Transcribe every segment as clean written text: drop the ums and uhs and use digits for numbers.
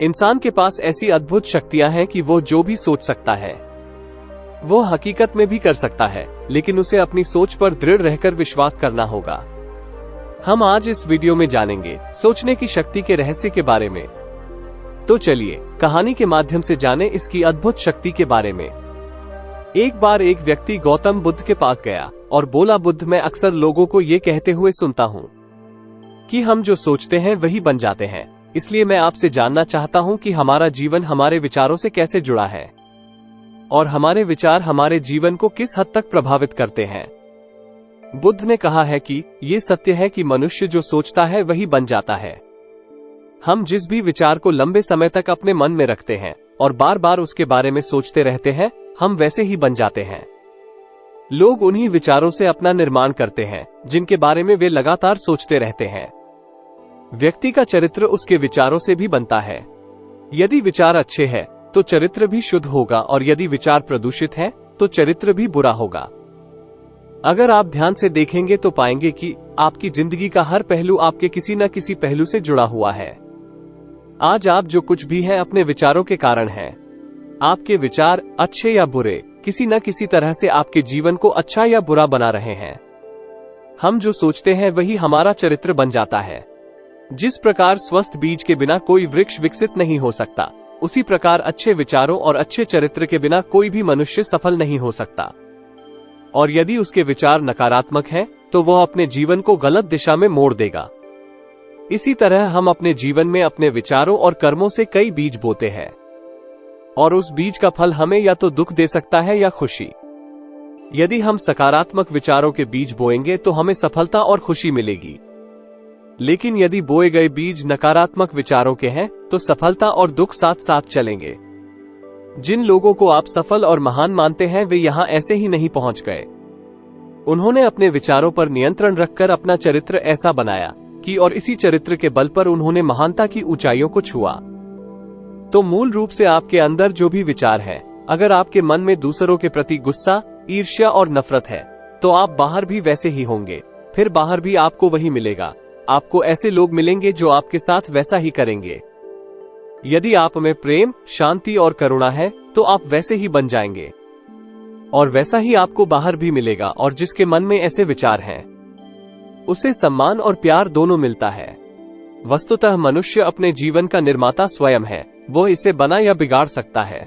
इंसान के पास ऐसी अद्भुत शक्तियां हैं कि वो जो भी सोच सकता है वो हकीकत में भी कर सकता है, लेकिन उसे अपनी सोच पर दृढ़ रहकर विश्वास करना होगा। हम आज इस वीडियो में जानेंगे सोचने की शक्ति के रहस्य के बारे में। तो चलिए कहानी के माध्यम से जानें इसकी अद्भुत शक्ति के बारे में। एक बार एक व्यक्ति गौतम बुद्ध के पास गया और बोला, बुद्ध, मैं अक्सर लोगों को ये कहते हुए सुनता हूँ कि हम जो सोचते हैं वही बन जाते हैं। इसलिए मैं आपसे जानना चाहता हूँ कि हमारा जीवन हमारे विचारों से कैसे जुड़ा है और हमारे विचार हमारे जीवन को किस हद तक प्रभावित करते हैं। बुद्ध ने कहा है कि ये सत्य है कि मनुष्य जो सोचता है वही बन जाता है। हम जिस भी विचार को लंबे समय तक अपने मन में रखते हैं और बार बार उसके बारे में सोचते रहते हैं, हम वैसे ही बन जाते हैं। लोग उन्हीं विचारों से अपना निर्माण करते हैं जिनके बारे में वे लगातार सोचते रहते हैं। व्यक्ति का चरित्र उसके विचारों से भी बनता है। यदि विचार अच्छे हैं तो चरित्र भी शुद्ध होगा और यदि विचार प्रदूषित है तो चरित्र भी बुरा होगा। अगर आप ध्यान से देखेंगे तो पाएंगे कि आपकी जिंदगी का हर पहलू आपके किसी न किसी पहलू से जुड़ा हुआ है। आज आप जो कुछ भी हैं अपने विचारों के कारण हैं। आपके विचार अच्छे या बुरे किसी न किसी तरह से आपके जीवन को अच्छा या बुरा बना रहे हैं। हम जो सोचते हैं वही हमारा चरित्र बन जाता है। जिस प्रकार स्वस्थ बीज के बिना कोई वृक्ष विकसित नहीं हो सकता, उसी प्रकार अच्छे विचारों और अच्छे चरित्र के बिना कोई भी मनुष्य सफल नहीं हो सकता। और यदि उसके विचार नकारात्मक हैं, तो वह अपने जीवन को गलत दिशा में मोड़ देगा। इसी तरह हम अपने जीवन में अपने विचारों और कर्मों से कई बीज बोते हैं और उस बीज का फल हमें या तो दुख दे सकता है या खुशी। यदि हम सकारात्मक विचारों के बीज बोएंगे तो हमें सफलता और खुशी मिलेगी, लेकिन यदि बोए गए बीज नकारात्मक विचारों के हैं तो सफलता और दुख साथ साथ चलेंगे। जिन लोगों को आप सफल और महान मानते हैं वे यहाँ ऐसे ही नहीं पहुंच गए। उन्होंने अपने विचारों पर नियंत्रण रखकर अपना चरित्र ऐसा बनाया कि और इसी चरित्र के बल पर उन्होंने महानता की ऊंचाइयों को छुआ। तो मूल रूप से आपके अंदर जो भी विचार है, अगर आपके मन में दूसरों के प्रति गुस्सा, ईर्ष्या और नफरत है, तो आप बाहर भी वैसे ही होंगे। फिर बाहर भी आपको वही मिलेगा। आपको ऐसे लोग मिलेंगे जो आपके साथ वैसा ही करेंगे। यदि आप में प्रेम, शांति और करुणा है तो आप वैसे ही बन जाएंगे और वैसा ही आपको बाहर भी मिलेगा। और जिसके मन में ऐसे विचार हैं उसे सम्मान और प्यार दोनों मिलता है। वस्तुतः मनुष्य अपने जीवन का निर्माता स्वयं है। वह इसे बना या बिगाड़ सकता है।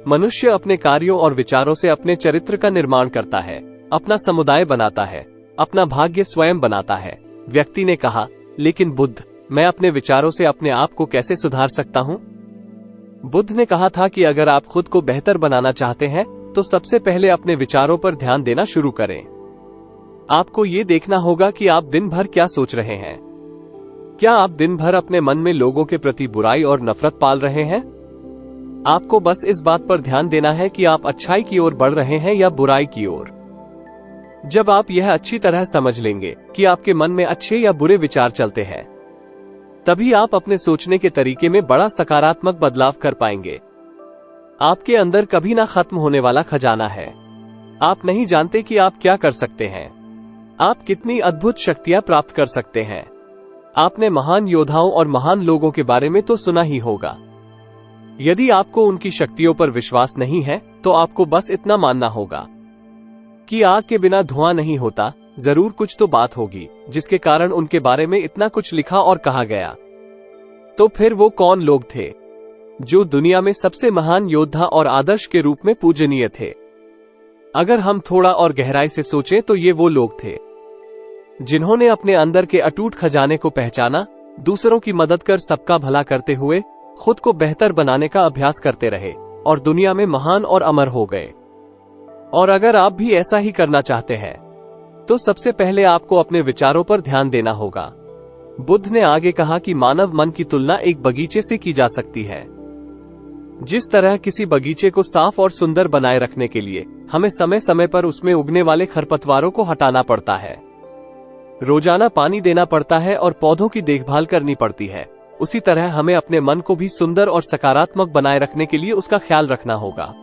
मनुष्य अपने कार्यों और विचारों से अपने चरित्र का निर्माण करता है, अपना समुदाय बनाता है, अपना भाग्य स्वयं बनाता है। व्यक्ति ने कहा, लेकिन बुद्ध, मैं अपने विचारों से अपने आप को कैसे सुधार सकता हूँ? बुद्ध ने कहा था कि अगर आप खुद को बेहतर बनाना चाहते हैं तो सबसे पहले अपने विचारों पर ध्यान देना शुरू करें। आपको ये देखना होगा कि आप दिन भर क्या सोच रहे हैं। क्या आप दिन भर अपने मन में लोगों के प्रति बुराई और नफरत पाल रहे हैं? आपको बस इस बात पर ध्यान देना है कि आप अच्छाई की ओर बढ़ रहे हैं या बुराई की ओर। जब आप यह अच्छी तरह समझ लेंगे कि आपके मन में अच्छे या बुरे विचार चलते हैं, तभी आप अपने सोचने के तरीके में बड़ा सकारात्मक बदलाव कर पाएंगे। आपके अंदर कभी ना खत्म होने वाला खजाना है। आप नहीं जानते कि आप क्या कर सकते हैं। आप कितनी अद्भुत शक्तियां प्राप्त कर सकते हैं। आपने महान योद्धाओं और महान लोगों के बारे में तो सुना ही होगा। यदि आपको उनकी शक्तियों पर विश्वास नहीं है तो आपको बस इतना मानना होगा कि आग के बिना धुआं नहीं होता। जरूर कुछ तो बात होगी जिसके कारण उनके बारे में इतना कुछ लिखा और कहा गया। तो फिर वो कौन लोग थे जो दुनिया में सबसे महान योद्धा और आदर्श के रूप में पूजनीय थे? अगर हम थोड़ा और गहराई से सोचें तो ये वो लोग थे जिन्होंने अपने अंदर के अटूट खजाने को पहचाना, दूसरों की मदद कर सबका भला करते हुए खुद को बेहतर बनाने का अभ्यास करते रहे और दुनिया में महान और अमर हो गए। और अगर आप भी ऐसा ही करना चाहते हैं तो सबसे पहले आपको अपने विचारों पर ध्यान देना होगा। बुद्ध ने आगे कहा कि मानव मन की तुलना एक बगीचे से की जा सकती है। जिस तरह किसी बगीचे को साफ और सुंदर बनाए रखने के लिए हमें समय समय पर उसमें उगने वाले खरपतवारों को हटाना पड़ता है, रोजाना पानी देना पड़ता है और पौधों की देखभाल करनी पड़ती है, उसी तरह हमें अपने मन को भी सुंदर और सकारात्मक बनाए रखने के लिए उसका ख्याल रखना होगा।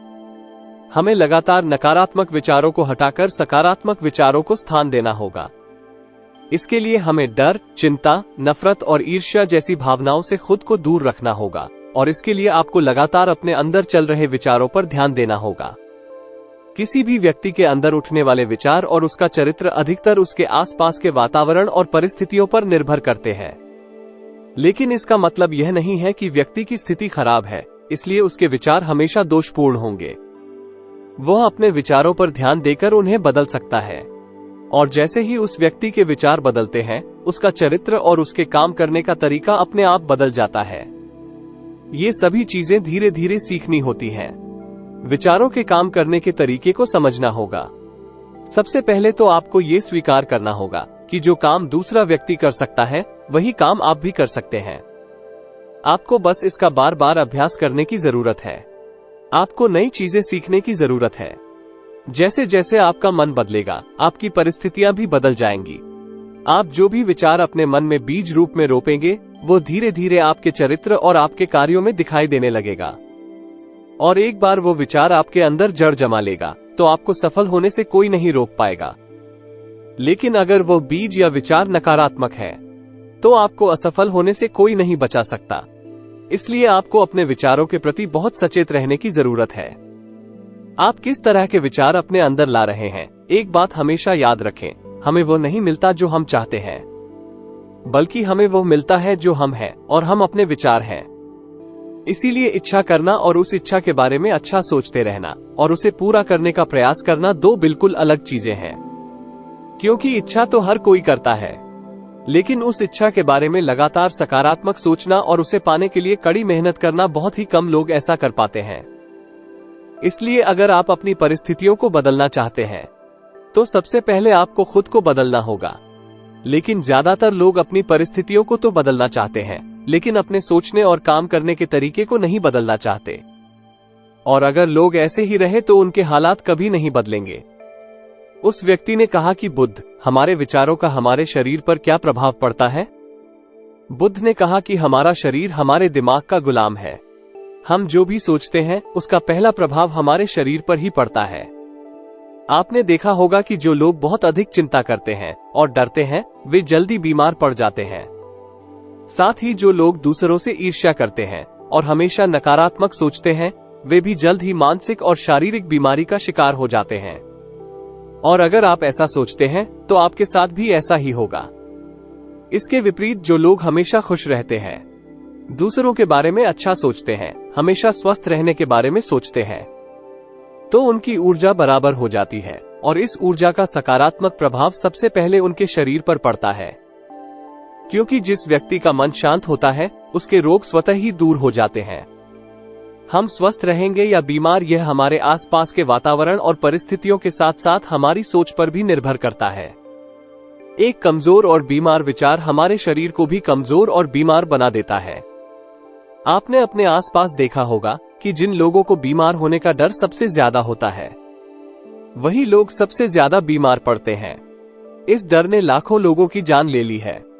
हमें लगातार नकारात्मक विचारों को हटाकर सकारात्मक विचारों को स्थान देना होगा। इसके लिए हमें डर, चिंता, नफरत और ईर्ष्या जैसी भावनाओं से खुद को दूर रखना होगा और इसके लिए आपको लगातार अपने अंदर चल रहे विचारों पर ध्यान देना होगा। किसी भी व्यक्ति के अंदर उठने वाले विचार और उसका चरित्र अधिकतर उसके आसपास के वातावरण और परिस्थितियों पर निर्भर करते हैं। लेकिन इसका मतलब यह नहीं है कि व्यक्ति की स्थिति खराब है, इसलिए उसके विचार हमेशा दोषपूर्ण होंगे। वह अपने विचारों पर ध्यान देकर उन्हें बदल सकता है और जैसे ही उस व्यक्ति के विचार बदलते हैं, उसका चरित्र और उसके काम करने का तरीका अपने आप बदल जाता है। ये सभी चीजें धीरे धीरे सीखनी होती हैं। विचारों के काम करने के तरीके को समझना होगा। सबसे पहले तो आपको ये स्वीकार करना होगा कि जो काम दूसरा व्यक्ति कर सकता है, वही काम आप भी कर सकते हैं। आपको बस इसका बार बार अभ्यास करने की जरूरत है। आपको नई चीजें सीखने की जरूरत है। जैसे जैसे आपका मन बदलेगा, आपकी परिस्थितियां भी बदल जाएंगी। आप जो भी विचार अपने मन में बीज रूप में रोपेंगे, वो धीरे धीरे आपके चरित्र और आपके कार्यों में दिखाई देने लगेगा। और एक बार वो विचार आपके अंदर जड़ जमा लेगा, तो आपको सफल होने से कोई नहीं रोक पाएगा। लेकिन अगर वो बीज या विचार नकारात्मक है, तो आपको असफल होने से कोई नहीं बचा सकता। इसलिए आपको अपने विचारों के प्रति बहुत सचेत रहने की जरूरत है। आप किस तरह के विचार अपने अंदर ला रहे हैं, एक बात हमेशा याद रखें, हमें वो नहीं मिलता जो हम चाहते हैं, बल्कि हमें वो मिलता है जो हम हैं और हम अपने विचार हैं। इसीलिए इच्छा करना और उस इच्छा के बारे में अच्छा सोचते रहना और उसे पूरा करने का प्रयास करना दो बिल्कुल अलग चीजें हैं। क्योंकि इच्छा तो हर कोई करता है, लेकिन उस इच्छा के बारे में लगातार सकारात्मक सोचना और उसे पाने के लिए कड़ी मेहनत करना बहुत ही कम लोग ऐसा कर पाते हैं। इसलिए अगर आप अपनी परिस्थितियों को बदलना चाहते हैं, तो सबसे पहले आपको खुद को बदलना होगा। लेकिन ज्यादातर लोग अपनी परिस्थितियों को तो बदलना चाहते हैं, लेकिन अपने सोचने और काम करने के तरीके को नहीं बदलना चाहते। और अगर लोग ऐसे ही रहे तो उनके हालात कभी नहीं बदलेंगे। उस व्यक्ति ने कहा कि बुद्ध, हमारे विचारों का हमारे शरीर पर क्या प्रभाव पड़ता है? बुद्ध ने कहा कि हमारा शरीर हमारे दिमाग का गुलाम है। हम जो भी सोचते हैं, उसका पहला प्रभाव हमारे शरीर पर ही पड़ता है। आपने देखा होगा कि जो लोग बहुत अधिक चिंता करते हैं और डरते हैं, वे जल्दी बीमार पड़ जाते हैं। साथ ही जो लोग दूसरों से ईर्ष्या करते हैं और हमेशा नकारात्मक सोचते हैं, वे भी जल्द ही मानसिक और शारीरिक बीमारी का शिकार हो जाते हैं। और अगर आप ऐसा सोचते हैं, तो आपके साथ भी ऐसा ही होगा। इसके विपरीत जो लोग हमेशा खुश रहते हैं, दूसरों के बारे में अच्छा सोचते हैं, हमेशा स्वस्थ रहने के बारे में सोचते हैं, तो उनकी ऊर्जा बराबर हो जाती है और इस ऊर्जा का सकारात्मक प्रभाव सबसे पहले उनके शरीर पर पड़ता है। क्योंकि जिस व्यक्ति का मन शांत होता है, उसके रोग स्वतः ही दूर हो जाते हैं। हम स्वस्थ रहेंगे या बीमार, यह हमारे आसपास के वातावरण और परिस्थितियों के साथ साथ हमारी सोच पर भी निर्भर करता है। एक कमजोर और बीमार विचार हमारे शरीर को भी कमजोर और बीमार बना देता है। आपने अपने आसपास देखा होगा कि जिन लोगों को बीमार होने का डर सबसे ज्यादा होता है, वही लोग सबसे ज्यादा बीमार पड़ते हैं। इस डर ने लाखों लोगों की जान ले ली है।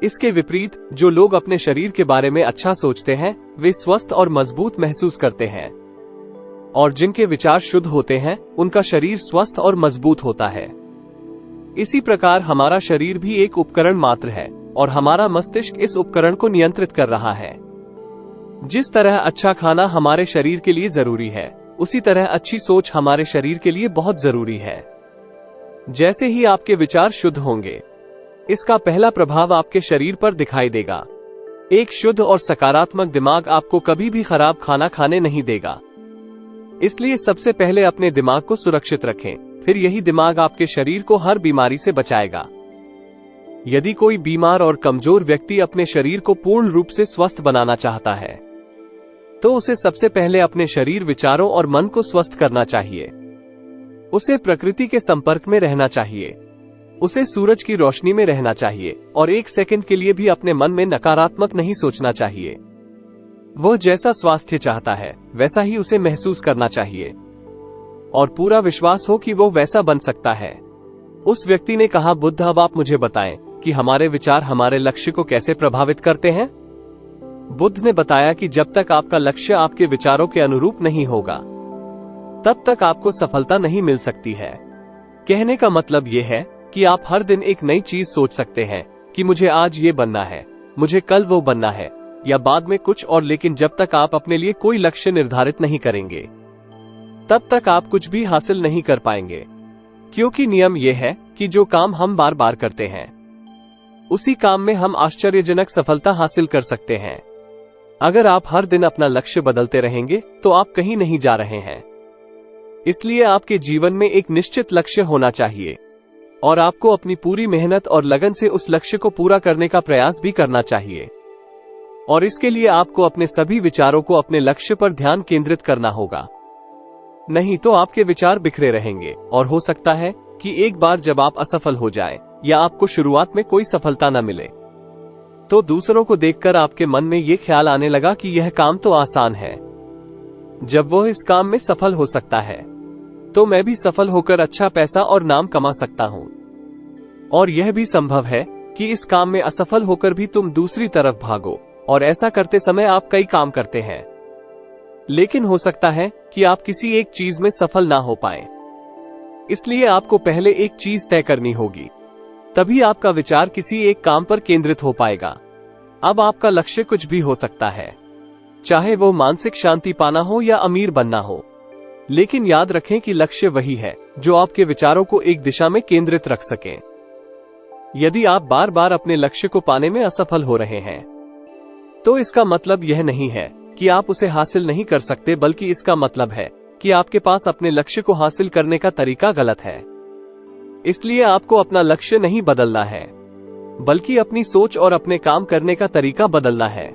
इसके विपरीत जो लोग अपने शरीर के बारे में अच्छा सोचते हैं, वे स्वस्थ और मजबूत महसूस करते हैं। और जिनके विचार शुद्ध होते हैं, उनका शरीर स्वस्थ और मजबूत होता है। इसी प्रकार हमारा शरीर भी एक उपकरण मात्र है और हमारा मस्तिष्क इस उपकरण को नियंत्रित कर रहा है। जिस तरह अच्छा खाना हमारे शरीर के लिए जरूरी है, उसी तरह अच्छी सोच हमारे शरीर के लिए बहुत जरूरी है। जैसे ही आपके विचार शुद्ध होंगे, इसका पहला प्रभाव आपके शरीर पर दिखाई देगा। एक शुद्ध और सकारात्मक दिमाग आपको कभी भी खराब खाना खाने नहीं देगा। इसलिए सबसे पहले अपने दिमाग को सुरक्षित रखें, फिर यही दिमाग आपके शरीर को हर बीमारी से बचाएगा। यदि कोई बीमार और कमजोर व्यक्ति अपने शरीर को पूर्ण रूप से स्वस्थ बनाना चाहता है, तो उसे सबसे पहले अपने शरीर, विचारों और मन को स्वस्थ करना चाहिए। उसे प्रकृति के संपर्क में रहना चाहिए, उसे सूरज की रोशनी में रहना चाहिए और एक सेकंड के लिए भी अपने मन में नकारात्मक नहीं सोचना चाहिए। वह जैसा स्वास्थ्य चाहता है, वैसा ही उसे महसूस करना चाहिए और पूरा विश्वास हो कि वो वैसा बन सकता है। उस व्यक्ति ने कहा, बुद्ध, अब आप मुझे बताएं कि हमारे विचार हमारे लक्ष्य को कैसे प्रभावित करते हैं। बुद्ध ने बताया कि जब तक आपका लक्ष्य आपके विचारों के अनुरूप नहीं होगा, तब तक आपको सफलता नहीं मिल सकती है। कहने का मतलब यह है कि आप हर दिन एक नई चीज सोच सकते हैं कि मुझे आज ये बनना है, मुझे कल वो बनना है, या बाद में कुछ और। लेकिन जब तक आप अपने लिए कोई लक्ष्य निर्धारित नहीं करेंगे, तब तक आप कुछ भी हासिल नहीं कर पाएंगे। क्योंकि नियम यह है कि जो काम हम बार बार करते हैं, उसी काम में हम आश्चर्यजनक सफलता हासिल कर सकते हैं। अगर आप हर दिन अपना लक्ष्य बदलते रहेंगे तो आप कहीं नहीं जा रहे हैं। इसलिए आपके जीवन में एक निश्चित लक्ष्य होना चाहिए और आपको अपनी पूरी मेहनत और लगन से उस लक्ष्य को पूरा करने का प्रयास भी करना चाहिए। और इसके लिए आपको अपने सभी विचारों को अपने लक्ष्य पर ध्यान केंद्रित करना होगा, नहीं तो आपके विचार बिखरे रहेंगे और हो सकता है कि एक बार जब आप असफल हो जाएं या आपको शुरुआत में कोई सफलता न मिले, तो दूसरों को देखकर आपके मन में ये ख्याल आने लगा कि यह काम तो आसान है, जब वो इस काम में सफल हो सकता है तो मैं भी सफल होकर अच्छा पैसा और नाम कमा सकता हूं। और यह भी संभव है कि इस काम में असफल होकर भी तुम दूसरी तरफ भागो, और ऐसा करते समय आप कई काम करते हैं, लेकिन हो सकता है कि आप किसी एक चीज में सफल ना हो पाए। इसलिए आपको पहले एक चीज तय करनी होगी, तभी आपका विचार किसी एक काम पर केंद्रित हो पाएगा। अब आपका लक्ष्य कुछ भी हो सकता है, चाहे वो मानसिक शांति पाना हो या अमीर बनना हो, लेकिन याद रखें कि लक्ष्य वही है जो आपके विचारों को एक दिशा में केंद्रित रख सके। यदि आप बार बार अपने लक्ष्य को पाने में असफल हो रहे हैं, तो इसका मतलब यह नहीं है कि आप उसे हासिल नहीं कर सकते, बल्कि इसका मतलब है कि आपके पास अपने लक्ष्य को हासिल करने का तरीका गलत है। इसलिए आपको अपना लक्ष्य नहीं बदलना है, बल्कि अपनी सोच और अपने काम करने का तरीका बदलना है।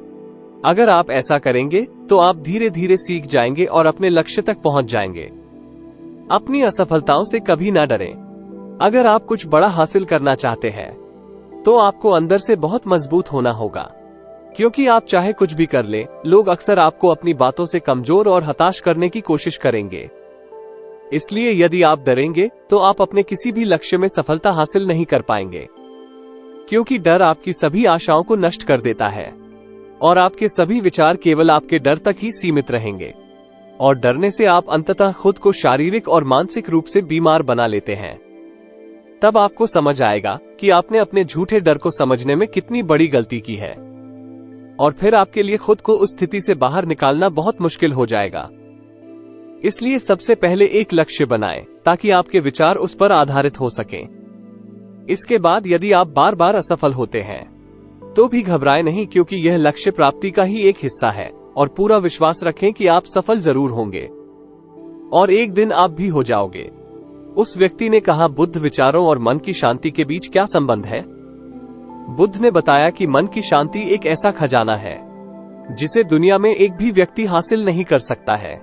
अगर आप ऐसा करेंगे तो आप धीरे धीरे सीख जाएंगे और अपने लक्ष्य तक पहुंच जाएंगे। अपनी असफलताओं से कभी ना डरें। अगर आप कुछ बड़ा हासिल करना चाहते हैं, तो आपको अंदर से बहुत मजबूत होना होगा, क्योंकि आप चाहे कुछ भी कर ले, लोग अक्सर आपको अपनी बातों से कमजोर और हताश करने की कोशिश करेंगे। इसलिए यदि आप डरेंगे तो आप अपने किसी भी लक्ष्य में सफलता हासिल नहीं कर पाएंगे, क्योंकि डर आपकी सभी आशाओं को नष्ट कर देता है और आपके सभी विचार केवल आपके डर तक ही सीमित रहेंगे, और डरने से आप अंततः खुद को शारीरिक और मानसिक रूप से बीमार बना लेते हैं। तब आपको समझ आएगा कि आपने अपने झूठे डर को समझने में कितनी बड़ी गलती की है, और फिर आपके लिए खुद को उस स्थिति से बाहर निकालना बहुत मुश्किल हो जाएगा। इसलिए सबसे पहले एक लक्ष्य बनाएं ताकि आपके विचार उस पर आधारित हो सकें। इसके बाद यदि आप बार बार असफल होते हैं तो भी घबराएं नहीं, क्योंकि यह लक्ष्य प्राप्ति का ही एक हिस्सा है, और पूरा विश्वास रखें कि आप सफल जरूर होंगे और एक दिन आप भी हो जाओगे। उस व्यक्ति ने कहा, बुद्ध विचारों और मन की शांति के बीच क्या संबंध है? बुद्ध ने बताया कि मन की शांति एक ऐसा खजाना है जिसे दुनिया में एक भी व्यक्ति हासिल नहीं कर सकता है,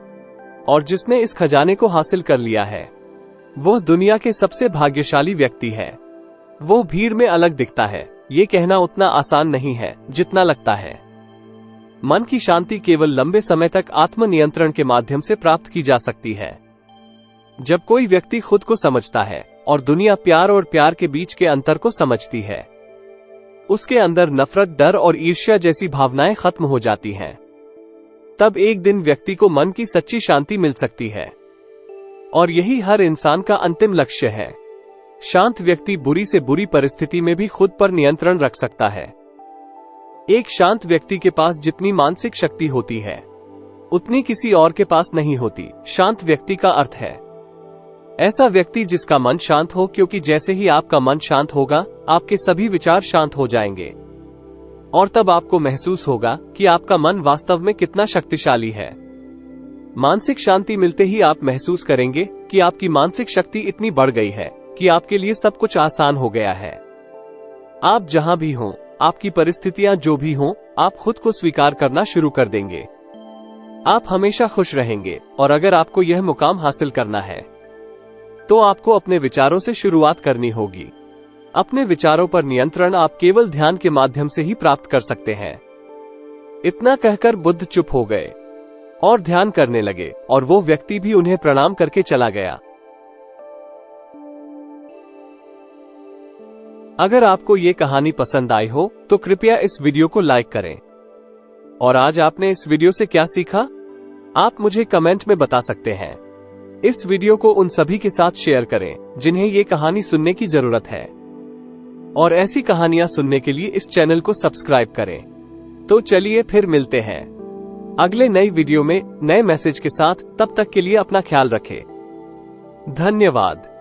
और जिसने इस खजाने को हासिल कर लिया है वो दुनिया के सबसे भाग्यशाली व्यक्ति है। वो भीड़ में अलग दिखता है, ये कहना उतना आसान नहीं है जितना लगता है। मन की शांति केवल लंबे समय तक आत्मनियंत्रण के माध्यम से प्राप्त की जा सकती है। जब कोई व्यक्ति खुद को समझता है और दुनिया प्यार और प्यार के बीच के अंतर को समझती है, उसके अंदर नफरत, डर और ईर्ष्या जैसी भावनाएं खत्म हो जाती हैं। तब एक दिन व्यक्ति को मन की सच्ची शांति मिल सकती है, और यही हर इंसान का अंतिम लक्ष्य है। शांत व्यक्ति बुरी से बुरी परिस्थिति में भी खुद पर नियंत्रण रख सकता है। एक शांत व्यक्ति के पास जितनी मानसिक शक्ति होती है, उतनी किसी और के पास नहीं होती। शांत व्यक्ति का अर्थ है ऐसा व्यक्ति जिसका मन शांत हो, क्योंकि जैसे ही आपका मन शांत होगा, आपके सभी विचार शांत हो जाएंगे, और तब आपको महसूस होगा कि आपका मन वास्तव में कितना शक्तिशाली है। मानसिक शांति मिलते ही आप महसूस करेंगे कि आपकी मानसिक शक्ति इतनी बढ़ गई है कि आपके लिए सब कुछ आसान हो गया है। आप जहां भी हों, आपकी परिस्थितियां जो भी हों, आप खुद को स्वीकार करना शुरू कर देंगे। आप हमेशा खुश रहेंगे, और अगर आपको यह मुकाम हासिल करना है तो आपको अपने विचारों से शुरुआत करनी होगी। अपने विचारों पर नियंत्रण आप केवल ध्यान के माध्यम से ही प्राप्त कर सकते हैं। इतना कहकर बुद्ध चुप हो गए और ध्यान करने लगे, और वो व्यक्ति भी उन्हें प्रणाम करके चला गया। अगर आपको ये कहानी पसंद आई हो तो कृपया इस वीडियो को लाइक करें। और आज आपने इस वीडियो से क्या सीखा, आप मुझे कमेंट में बता सकते हैं। इस वीडियो को उन सभी के साथ शेयर करें जिन्हें ये कहानी सुनने की जरूरत है, और ऐसी कहानियां सुनने के लिए इस चैनल को सब्सक्राइब करें। तो चलिए फिर मिलते हैं अगले नई वीडियो में नए मैसेज के साथ। तब तक के लिए अपना ख्याल रखें। धन्यवाद।